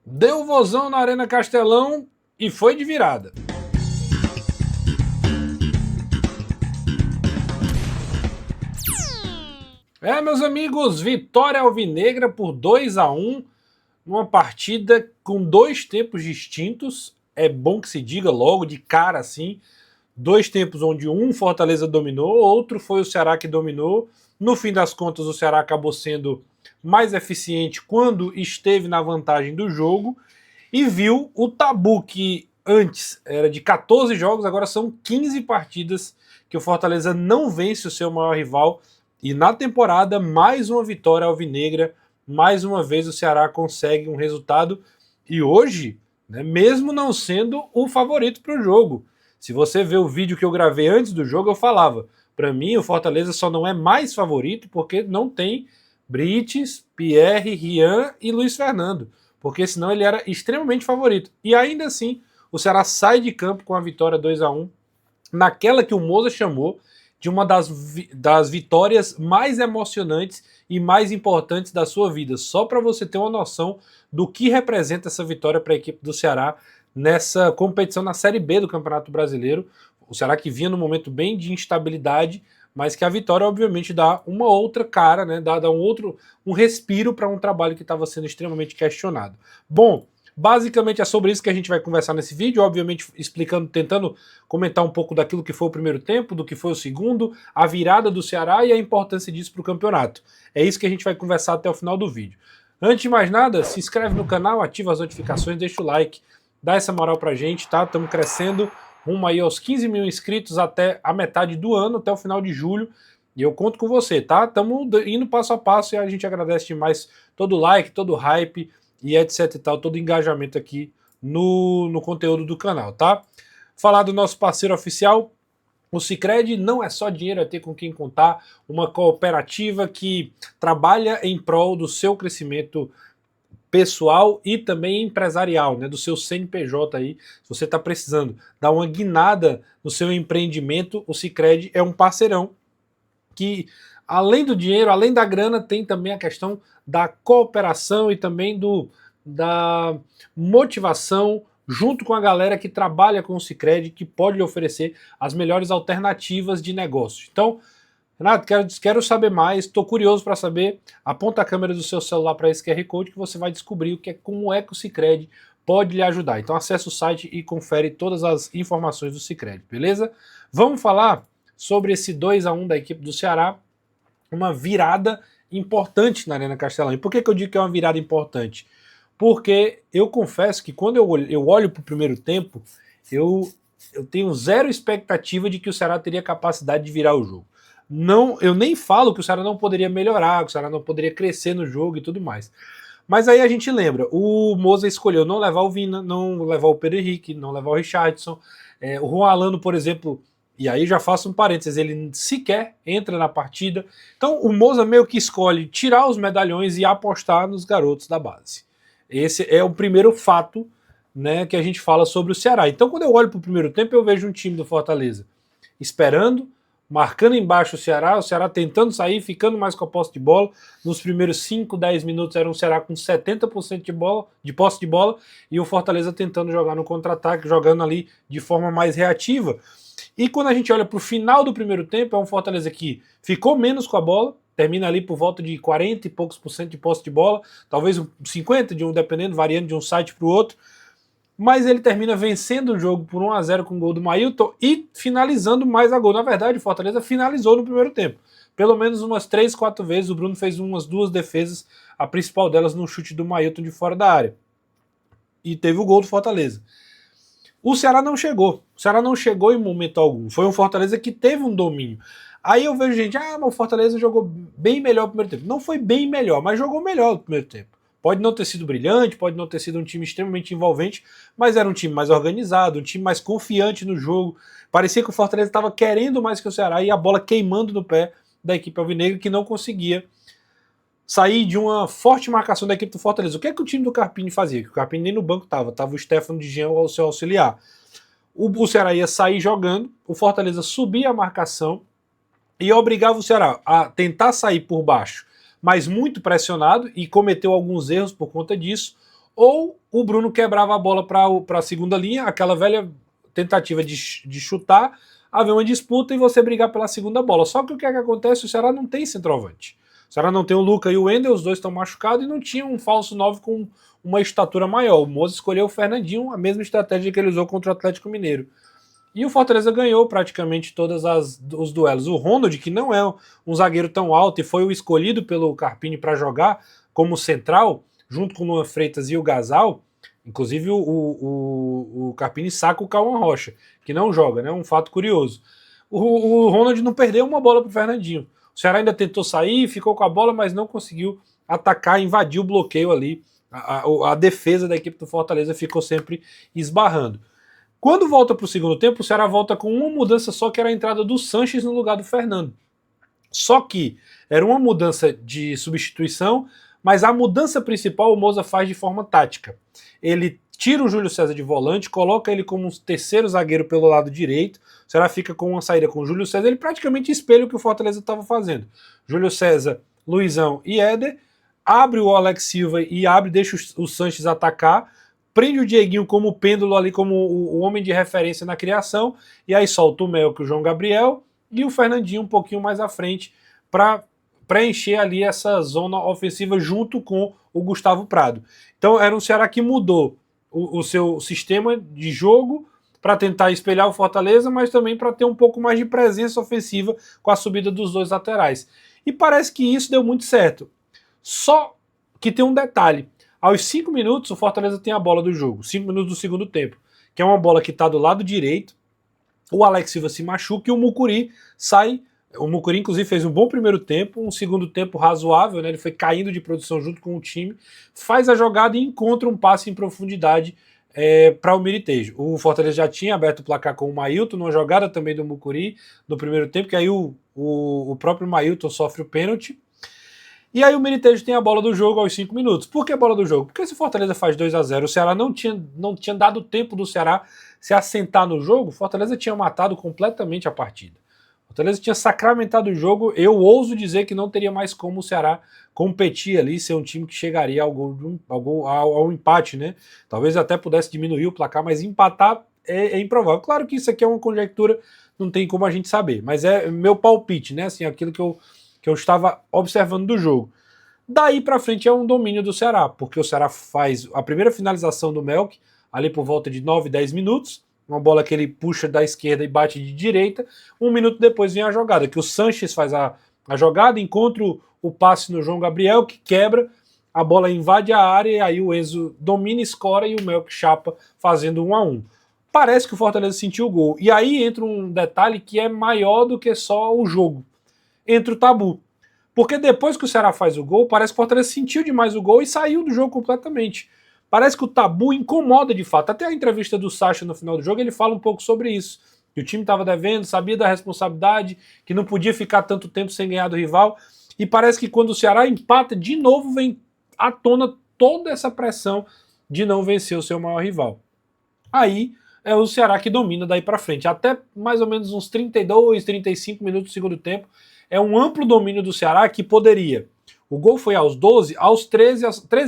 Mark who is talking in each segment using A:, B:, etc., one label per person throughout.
A: Deu vozão na Arena Castelão e foi de virada. Meus amigos, vitória alvinegra por 2-1 numa partida com dois tempos distintos. É bom que se diga logo de cara assim, dois tempos onde um Fortaleza dominou, outro foi o Ceará que dominou. No fim das contas, o Ceará acabou sendo mais eficiente quando esteve na vantagem do jogo e viu o tabu que antes era de 14 jogos, agora são 15 partidas que o Fortaleza não vence o seu maior rival. E na temporada, mais uma vitória alvinegra, mais uma vez o Ceará consegue um resultado. E hoje, né, mesmo não sendo o favorito para o jogo, se você vê o vídeo que eu gravei antes do jogo, eu falava, para mim o Fortaleza só não é mais favorito porque não tem Brites, Pierre, Rian e Luiz Fernando, porque senão ele era extremamente favorito. E ainda assim, o Ceará sai de campo com a vitória 2-1, naquela que o Moza chamou de uma das vitórias mais emocionantes e mais importantes da sua vida. Só para você ter uma noção do que representa essa vitória para a equipe do Ceará nessa competição na Série B do Campeonato Brasileiro. O Ceará que vinha num momento bem de instabilidade, mas que a vitória obviamente dá uma outra cara, né? Dá um respiro para um trabalho que estava sendo extremamente questionado. Bom, basicamente é sobre isso que a gente vai conversar nesse vídeo, obviamente explicando, tentando comentar um pouco daquilo que foi o primeiro tempo, do que foi o segundo, a virada do Ceará e a importância disso para o campeonato. É isso que a gente vai conversar até o final do vídeo. Antes de mais nada, se inscreve no canal, ativa as notificações, deixa o like, dá essa moral pra gente, tá? Estamos crescendo rumo aí aos 15 mil inscritos até a metade do ano, até o final de julho. E eu conto com você, tá? Estamos indo passo a passo e a gente agradece demais todo o like, todo o hype e etc e tal, todo o engajamento aqui no conteúdo do canal, tá? Falar do nosso parceiro oficial, o Sicredi. Não é só dinheiro, é ter com quem contar, uma cooperativa que trabalha em prol do seu crescimento pessoal e também empresarial, né, do seu CNPJ aí. Se você está precisando dar uma guinada no seu empreendimento, o Sicredi é um parceirão que, além do dinheiro, além da grana, tem também a questão da cooperação e também da motivação junto com a galera que trabalha com o Sicredi, que pode lhe oferecer as melhores alternativas de negócio. Então, Renato, quero saber mais, estou curioso para saber. Aponta a câmera do seu celular para esse QR Code que você vai descobrir como é que o Sicredi pode lhe ajudar. Então acesse o site e confere todas as informações do Sicredi, beleza? Vamos falar sobre esse 2-1 da equipe do Ceará, uma virada importante na Arena Castelão. E por que eu digo que é uma virada importante? Porque eu confesso que quando eu olho para o primeiro tempo, eu tenho zero expectativa de que o Ceará teria capacidade de virar o jogo. Não, eu nem falo que o Ceará não poderia melhorar, que o Ceará não poderia crescer no jogo e tudo mais. Mas aí a gente lembra, o Moza escolheu não levar o Vina, não levar o Pedro Henrique, não levar o Richardson, o Juan Alano, por exemplo, e aí já faço um parênteses, ele sequer entra na partida. Então o Moza meio que escolhe tirar os medalhões e apostar nos garotos da base. Esse é o primeiro fato, né, que a gente fala sobre o Ceará. Então quando eu olho para o primeiro tempo, eu vejo um time do Fortaleza esperando, marcando embaixo o Ceará tentando sair, ficando mais com a posse de bola. Nos primeiros 5, 10 minutos era um Ceará com 70% de posse de bola e o Fortaleza tentando jogar no contra-ataque, jogando ali de forma mais reativa. E quando a gente olha para o final do primeiro tempo, é um Fortaleza que ficou menos com a bola, termina ali por volta de 40 e poucos por cento de posse de bola, talvez 50 de um, dependendo, variando de um site para o outro, mas ele termina vencendo o jogo por 1-0 com o gol do Mailton e finalizando mais a gol. Na verdade, o Fortaleza finalizou no primeiro tempo. Pelo menos umas 3, 4 vezes, o Bruno fez umas 2 defesas, a principal delas no chute do Mailton de fora da área. E teve o gol do Fortaleza. O Ceará não chegou. O Ceará não chegou em momento algum. Foi um Fortaleza que teve um domínio. Aí eu vejo gente, mas o Fortaleza jogou bem melhor no primeiro tempo. Não foi bem melhor, mas jogou melhor no primeiro tempo. Pode não ter sido brilhante, pode não ter sido um time extremamente envolvente, mas era um time mais organizado, um time mais confiante no jogo. Parecia que o Fortaleza estava querendo mais que o Ceará e a bola queimando no pé da equipe alvinegra, que não conseguia sair de uma forte marcação da equipe do Fortaleza. O que é que o time do Carpini fazia? Que o Carpini nem no banco estava o Stefano de Jean ao seu auxiliar. O Ceará ia sair jogando, o Fortaleza subia a marcação e obrigava o Ceará a tentar sair por baixo, mas muito pressionado, e cometeu alguns erros por conta disso, ou o Bruno quebrava a bola para a segunda linha, aquela velha tentativa de chutar, haver uma disputa e você brigar pela segunda bola. Só que o que é que acontece? O Ceará não tem centroavante. O Ceará não tem o Luca e o Wendel, os dois estão machucados e não tinha um falso 9 com uma estatura maior. O Moza escolheu o Fernandinho, a mesma estratégia que ele usou contra o Atlético Mineiro. E o Fortaleza ganhou praticamente todos os duelos. O Ronald, que não é um zagueiro tão alto e foi o escolhido pelo Carpini para jogar como central, junto com o Luan Freitas e o Gasal, inclusive o Carpini saca o Cauã Rocha, que não joga, né? Um fato curioso. O Ronald não perdeu uma bola para o Fernandinho. O Ceará ainda tentou sair, ficou com a bola, mas não conseguiu atacar, invadir o bloqueio ali. A defesa da equipe do Fortaleza ficou sempre esbarrando. Quando volta para o segundo tempo, o Ceará volta com uma mudança só, que era a entrada do Sanches no lugar do Fernando. Só que era uma mudança de substituição, mas a mudança principal o Moza faz de forma tática. Ele tira o Júlio César de volante, coloca ele como um terceiro zagueiro pelo lado direito, o Ceará fica com uma saída com o Júlio César, ele praticamente espelha o que o Fortaleza estava fazendo. Júlio César, Luizão e Éder, abre o Alex Silva e deixa o Sanches atacar, prende o Dieguinho como pêndulo ali, como o homem de referência na criação, e aí solta o Melk, o João Gabriel e o Fernandinho um pouquinho mais à frente para preencher ali essa zona ofensiva junto com o Gustavo Prado. Então era um Ceará que mudou o seu sistema de jogo para tentar espelhar o Fortaleza, mas também para ter um pouco mais de presença ofensiva com a subida dos dois laterais. E parece que isso deu muito certo. Só que tem um detalhe. Aos 5 minutos, o Fortaleza tem a bola do jogo. 5 minutos do segundo tempo. Que é uma bola que está do lado direito. O Alex Silva se machuca e o Mucuri sai. O Mucuri, inclusive, fez um bom primeiro tempo, um segundo tempo razoável, né? Ele foi caindo de produção junto com o time. Faz a jogada e encontra um passe em profundidade para o Miritejo. O Fortaleza já tinha aberto o placar com o Mailton, numa jogada também do Mucuri no primeiro tempo, que aí o próprio Mailton sofre o pênalti. E aí o Miritejo tem a bola do jogo aos 5 minutos. Por que a bola do jogo? Porque se o Fortaleza faz 2-0, o Ceará não tinha dado tempo do Ceará se assentar no jogo, o Fortaleza tinha matado completamente a partida. O Fortaleza tinha sacramentado o jogo, eu ouso dizer que não teria mais como o Ceará competir ali, ser um time que chegaria ao empate, né? Talvez até pudesse diminuir o placar, mas empatar é improvável. Claro que isso aqui é uma conjectura, não tem como a gente saber, mas é meu palpite, né? Assim, aquilo que eu estava observando do jogo. Daí para frente é um domínio do Ceará, porque o Ceará faz a primeira finalização do Melk, ali por volta de 9, 10 minutos, uma bola que ele puxa da esquerda e bate de direita. 1 minuto depois vem a jogada, que o Sanches faz a jogada, encontra o passe no João Gabriel, que quebra, a bola invade a área, e aí o Enzo domina, escora e o Melk chapa, fazendo 1-1. Parece que o Fortaleza sentiu o gol. E aí entra um detalhe que é maior do que só o jogo. Entra o tabu. Porque depois que o Ceará faz o gol, parece que o Fortaleza sentiu demais o gol e saiu do jogo completamente. Parece que o tabu incomoda de fato. Até a entrevista do Sacha no final do jogo, ele fala um pouco sobre isso. Que o time estava devendo, sabia da responsabilidade, que não podia ficar tanto tempo sem ganhar do rival. E parece que quando o Ceará empata, de novo vem à tona toda essa pressão de não vencer o seu maior rival. Aí é o Ceará que domina daí para frente. Até mais ou menos uns 32, 35 minutos do segundo tempo, é um amplo domínio do Ceará que poderia. O gol foi aos 12, aos 13,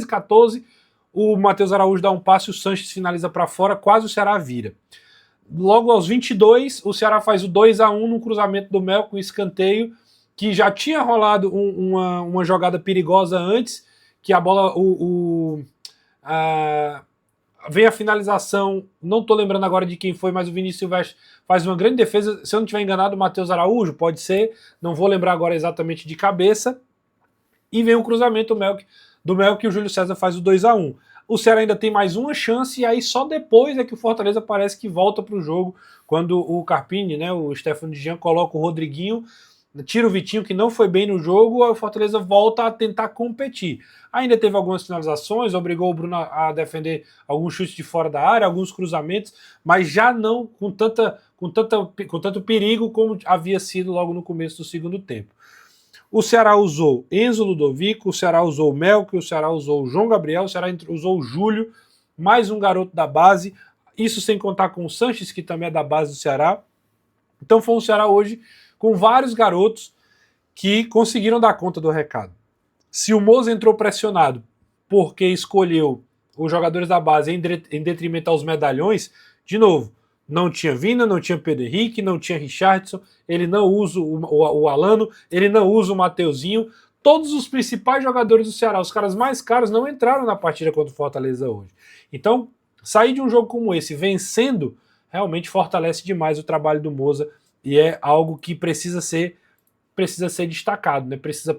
A: 14, o Matheus Araújo dá um passe, o Sanches finaliza para fora, quase o Ceará vira. Logo aos 22, o Ceará faz o 2-1 no cruzamento do Mel com escanteio, que já tinha rolado uma jogada perigosa antes, que a bola, vem a finalização, não estou lembrando agora de quem foi, mas o Vinícius Silvestre faz uma grande defesa, se eu não estiver enganado, o Matheus Araújo, pode ser, não vou lembrar agora exatamente de cabeça, e vem um cruzamento do Melk e o Júlio César faz o 2-1. O Ceará ainda tem mais uma chance, e aí só depois é que o Fortaleza parece que volta para o jogo, quando o Carpini, né, o Stefano de Jean, coloca o Rodriguinho, tira o Vitinho, que não foi bem no jogo, aí o Fortaleza volta a tentar competir. Ainda teve algumas finalizações, obrigou o Bruno a defender alguns chutes de fora da área, alguns cruzamentos, mas já não com tanto perigo como havia sido logo no começo do segundo tempo. O Ceará usou Enzo Ludovico, o Ceará usou o Melk, o Ceará usou o João Gabriel, o Ceará usou o Júlio, mais um garoto da base, isso sem contar com o Sanches, que também é da base do Ceará. Então foi um Ceará hoje com vários garotos que conseguiram dar conta do recado. Se o Moza entrou pressionado porque escolheu os jogadores da base em detrimento aos medalhões, de novo, não tinha Vina, não tinha Pedro Henrique, não tinha Richarlison, ele não usa o Alano, ele não usa o Mateuzinho. Todos os principais jogadores do Ceará, os caras mais caros, não entraram na partida contra o Fortaleza hoje. Então, sair de um jogo como esse vencendo, realmente fortalece demais o trabalho do Moza e é algo que precisa ser destacado, né? Precisa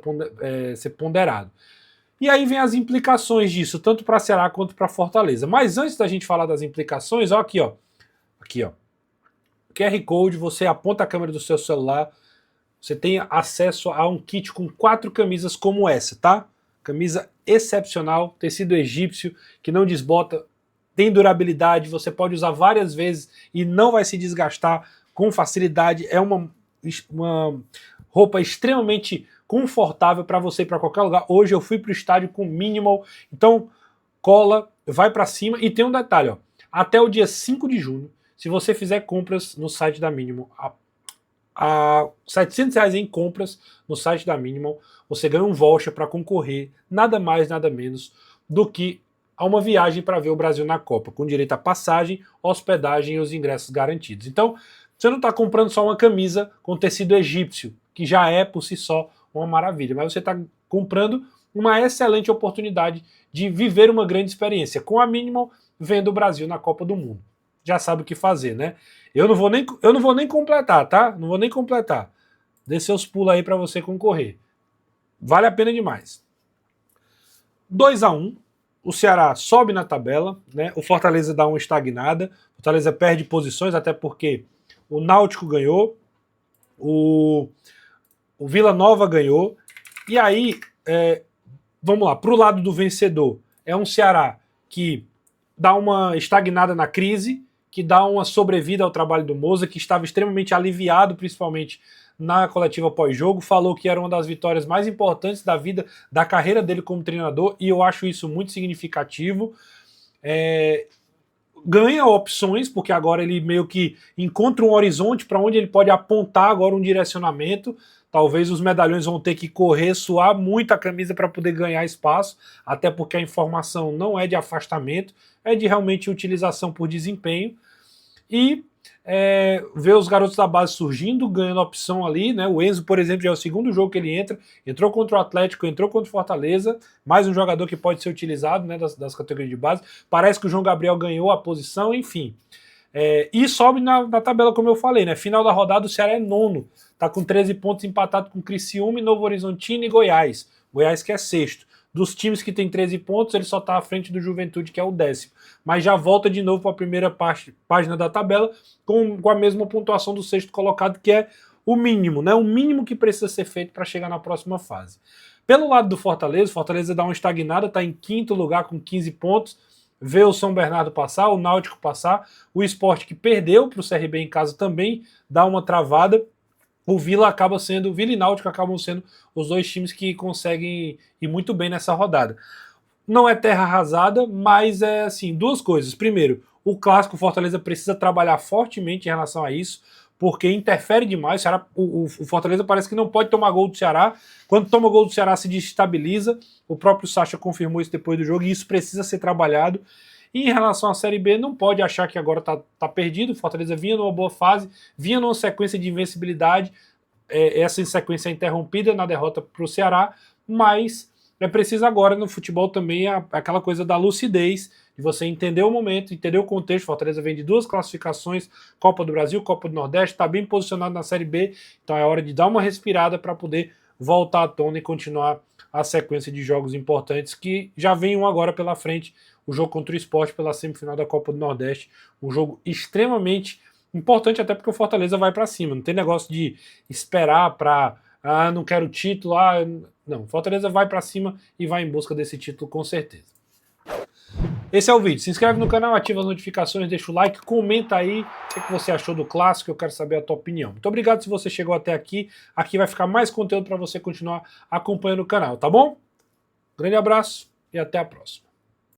A: ser ponderado. E aí vem as implicações disso, tanto para Ceará quanto para Fortaleza. Mas antes da gente falar das implicações, ó, aqui, ó. Aqui, ó. QR Code, você aponta a câmera do seu celular, você tem acesso a um kit com 4 camisas como essa, tá? Camisa excepcional, tecido egípcio, que não desbota, tem durabilidade, você pode usar várias vezes e não vai se desgastar com facilidade. É uma roupa extremamente confortável para você ir para qualquer lugar. Hoje eu fui para o estádio com minimal, então cola, vai para cima. E tem um detalhe, ó, até o dia 5 de junho, se você fizer compras no site da Minimal, a R$700 em compras no site da Minimal, você ganha um voucher para concorrer, nada mais, nada menos do que a uma viagem para ver o Brasil na Copa, com direito a passagem, hospedagem e os ingressos garantidos. Então, você não está comprando só uma camisa com tecido egípcio, que já é por si só uma maravilha, mas você está comprando uma excelente oportunidade de viver uma grande experiência com a Minimal vendo o Brasil na Copa do Mundo. Já sabe o que fazer, né? Eu não vou nem completar, tá? Não vou nem completar. Dê seus pulos aí para você concorrer. Vale a pena demais. 2-1, o Ceará sobe na tabela, né? O Fortaleza dá uma estagnada, o Fortaleza perde posições, até porque o Náutico ganhou, o Vila Nova ganhou, e aí, vamos lá, pro lado do vencedor, é um Ceará que dá uma estagnada na crise, que dá uma sobrevida ao trabalho do Moza, que estava extremamente aliviado, principalmente na coletiva pós-jogo, falou que era uma das vitórias mais importantes da vida, da carreira dele como treinador, e eu acho isso muito significativo. Ganha opções, porque agora ele meio que encontra um horizonte para onde ele pode apontar agora um direcionamento. Talvez os medalhões vão ter que correr, suar muito a camisa para poder ganhar espaço, até porque a informação não é de afastamento, é de realmente utilização por desempenho. E ver os garotos da base surgindo, ganhando opção ali, né? O Enzo, por exemplo, já é o segundo jogo que ele entrou contra o Atlético, entrou contra o Fortaleza, mais um jogador que pode ser utilizado, né, das categorias de base. Parece que o João Gabriel ganhou a posição, enfim. E sobe na tabela, como eu falei, né? Final da rodada, o Ceará é nono, tá com 13 pontos, empatado com Criciúma, Novo Horizontino e Goiás. Goiás que é sexto. Dos times que tem 13 pontos, ele só está à frente do Juventude, que é o 10º. Mas já volta de novo para a primeira página da tabela, com a mesma pontuação do sexto colocado, que é o mínimo, né? O mínimo que precisa ser feito para chegar na próxima fase. Pelo lado do Fortaleza, Fortaleza dá uma estagnada, está em quinto lugar com 15 pontos, vê o São Bernardo passar, o Náutico passar, o Sport, que perdeu para o CRB em casa, também dá uma travada. O Vila e Náutico acabam sendo os dois times que conseguem ir muito bem nessa rodada. Não é terra arrasada, mas é assim, duas coisas. Primeiro, o clássico Fortaleza precisa trabalhar fortemente em relação a isso, porque interfere demais. O Fortaleza parece que não pode tomar gol do Ceará. Quando toma gol do Ceará, se desestabiliza. O próprio Sacha confirmou isso depois do jogo, e isso precisa ser trabalhado. E em relação à Série B, não pode achar que agora tá perdido. O Fortaleza vinha numa boa fase, vinha numa sequência de invencibilidade. Essa sequência é interrompida na derrota para o Ceará, mas é preciso agora no futebol também aquela coisa da lucidez, de você entender o momento, entender o contexto. O Fortaleza vem de 2 classificações, Copa do Brasil, Copa do Nordeste, está bem posicionado na Série B, então é hora de dar uma respirada para poder voltar à tona e continuar a sequência de jogos importantes, que já vem um agora pela frente, o jogo contra o Sport pela semifinal da Copa do Nordeste, um jogo extremamente importante, até porque o Fortaleza vai para cima, não tem negócio de esperar para não quero título, não, o Fortaleza vai para cima e vai em busca desse título com certeza. Esse é o vídeo, se inscreve no canal, ativa as notificações, deixa o like, comenta aí o que você achou do clássico, eu quero saber a tua opinião. Muito obrigado se você chegou até aqui, aqui vai ficar mais conteúdo para você continuar acompanhando o canal, tá bom? Grande abraço e até a próxima.